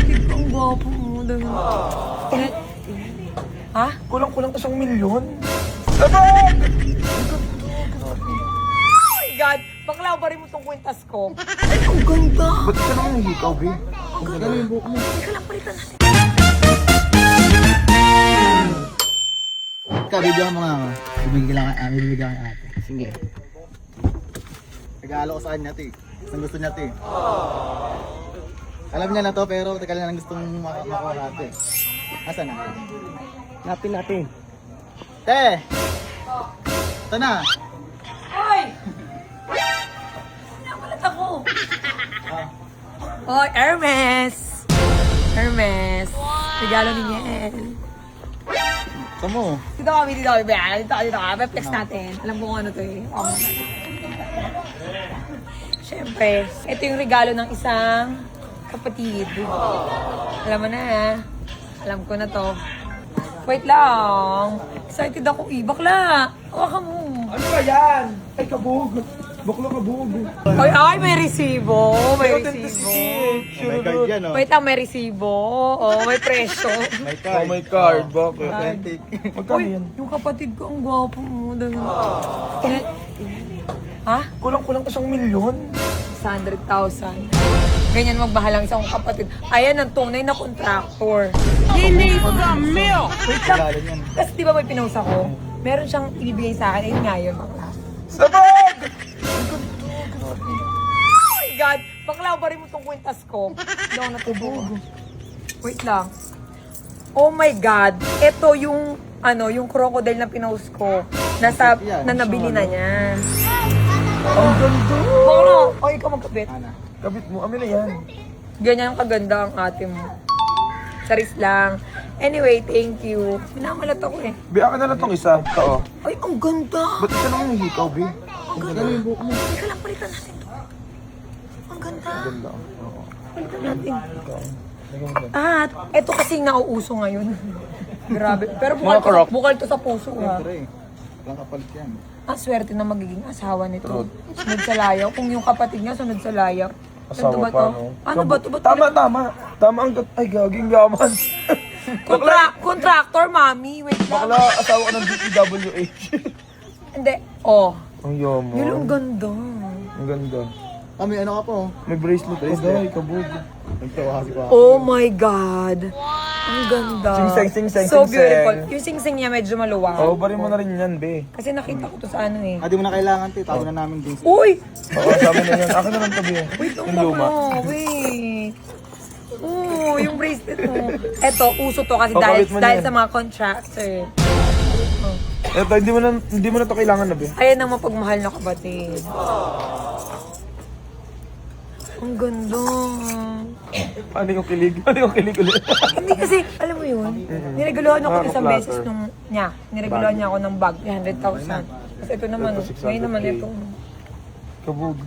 kapatid ko, ang gwapo mo. Ha? Kulang-kulang to 1,000,000. Oh my God! Bakla, ba rin mo tong kwintas ko? Ay, ang ganda! Ba't ka naman hikaw, be? Ang ganda yung buhok mo. Teka lang, palitan natin. Video mo nga. Bibigyan kay ate. Sige. Regalo ko sa kanya, te. Ang gusto niya, te. Alam niya na to, pero teka lang gustong makuha natin. Asan na? Natin. Te! Ito na! Hoy! Nakulat ako. Hoy, Hermes! Hermes! Regalo ni Niel. Ito mo. Dito kami. Dito kami. Flex natin. Alam ko kung ano to eh. Siyempre, ito yung regalo ng isang kapatid. Alam mo na. Alam ko na to. Wait lang. Excited ako. Bakla. Hawakan mo. Ano ba yan? Ay, kabog. Bakla kabog. Ay, may resibo. May resibo. May card yan, oh. Wait lang, may resibo. Oh, may presyo. May Oh card. my card, bakit? Authentic. Magkano Uy, yan? yung kapatid ko, ang gwapo mo. Ha? Kulang-kulang to 1,000,000. 100,000. Ganyan magbahalang isang kapatid. Ayan ang tunay na contractor. Wait lang. Regalo niyan. Kasi di ba may pinost ako? Meron siyang ibibigay sa akin. Ayun nga yun, bakla. Sabog! Oh my God! Bakla, ba rin mo tong kwintas ko? Hindi ako natubog. Wait lang. Oh my God! Ito yung, yung crocodile na pinost ko. Na nabili na niya. Ang ganda! Bakla, o ikaw magkabit. Ana. Kabit mo, amin na yan. Ganyan ang kaganda ang ate mo. Saris lang. Anyway, thank you. Minamalat ako eh. Be, akin na lang tong isa. Ito, oh. Ay, ang ganda! Ba't ka naman hikaw, be? Ang ganda yung buhok mo. Teka lang, palitan natin to. Ang ganda. Ganda. Oo. Palitan natin. Ganda. At, eto kasing nauuso ngayon. Grabe. Pero Mga karok. bukal to sa puso ha. Siyempre. Walang kapalit yan. Ang swerte na magiging asawa nito. True. Sunod sa layaw. Kung yung kapatid niya sunod sa layaw. Asawa Ganito ba pa, to? no? Ano ba to? Ba't Tama. Tama ang ay, gaging yaman. Contractor, mami. Wait lang. Bakla, asawa ka ng DPWH. Hindi. Oh. Ang yaman. Yun ang ganda. Ang ganda. May ano ka po? May bracelet ka, guy. Kabog. Nagtawa ko. Oh my God. Ang ganda. Sing-seng. So beautiful. Yung sing-sing niya medyo maluwang. Oo, bari mo na rin yan, be. Kasi nakita ko to sa ano eh. Di mo na kailangan, te. Tago na namin din. Uy! Oo, sabi na yan. Akin na lang tabi. Wait, ang Yung luma. bakla. Wait. Oo, yung bracelet mo. Eto, uso to kasi Oh, dahil, kabit mo na dahil yan. sa mga contractor. Eto, hindi mo na to kailangan na, be. Ayan ang mapagmahal na kapatid. Ang ganda. Ano yung kilig? Ano yung kilig ulit? Hindi kasi, alam mo yun, niregalohan ako Mga isang ka-flatter. beses nung niya. Niregalohan niya ako ng bag, 300,000. Kasi ito naman, Ito, 600K. ngayon naman ito. Kabog.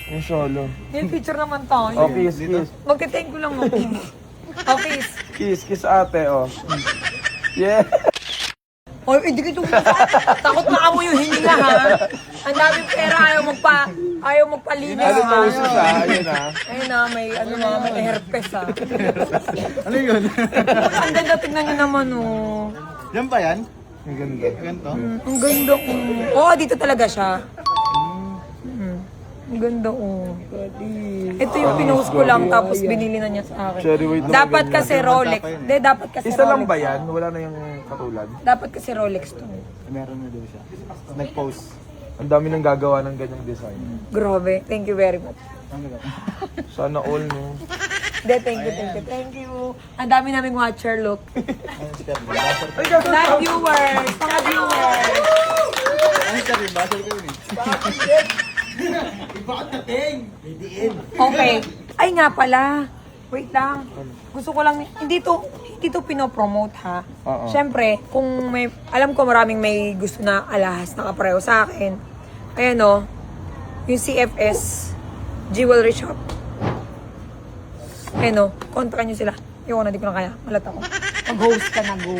Yung solo. Yung picture naman tayo. Oh, kiss. Magte-thank ko lang ako. Okay. Kiss ate, oh. Yeah. Oy, hindi ko takot na amo yung hininga ha. Ang daming pera, ayaw magpalinis Ano ha. to uso sa? Ayun na. Ayun na, may herpes ha. Ano yun? Ang ganda, tingnan nyo naman oh. Yan ba yan? Ang ganda. Ganito? Ang ganda oh. Dito talaga siya. Ang ganda oh. Ito yung pinost ko lang tapos binili na niya sa akin. Cherry white na Dapat ganyan. kasi Rolex. Hindi, dapat kasi Isa lang Rolex. ba yan? Wala na yung katulad? Dapat kasi Rolex to. Meron na daw siya. Nag-post. Ang dami nang gagawa ng ganyang design. Grabe. Thank you very much. Sana all, no? Hindi, thank you. Ang dami naming watcher, look. Ano Live viewers! Mga viewers! siya rin? Basal ko yun eh. Okay. Ay nga pala. Wait lang. Gusto ko lang, hindi to pinopromote ha. Oo. Siyempre, kung may, alam ko maraming may gusto na alahas na kapareho sa akin. Ayan o, yung CFS Jewelry Shop. Ayan o, kontakan nyo sila. Yung na, di ko na kaya. Malat ako. Mag-host ka na, go.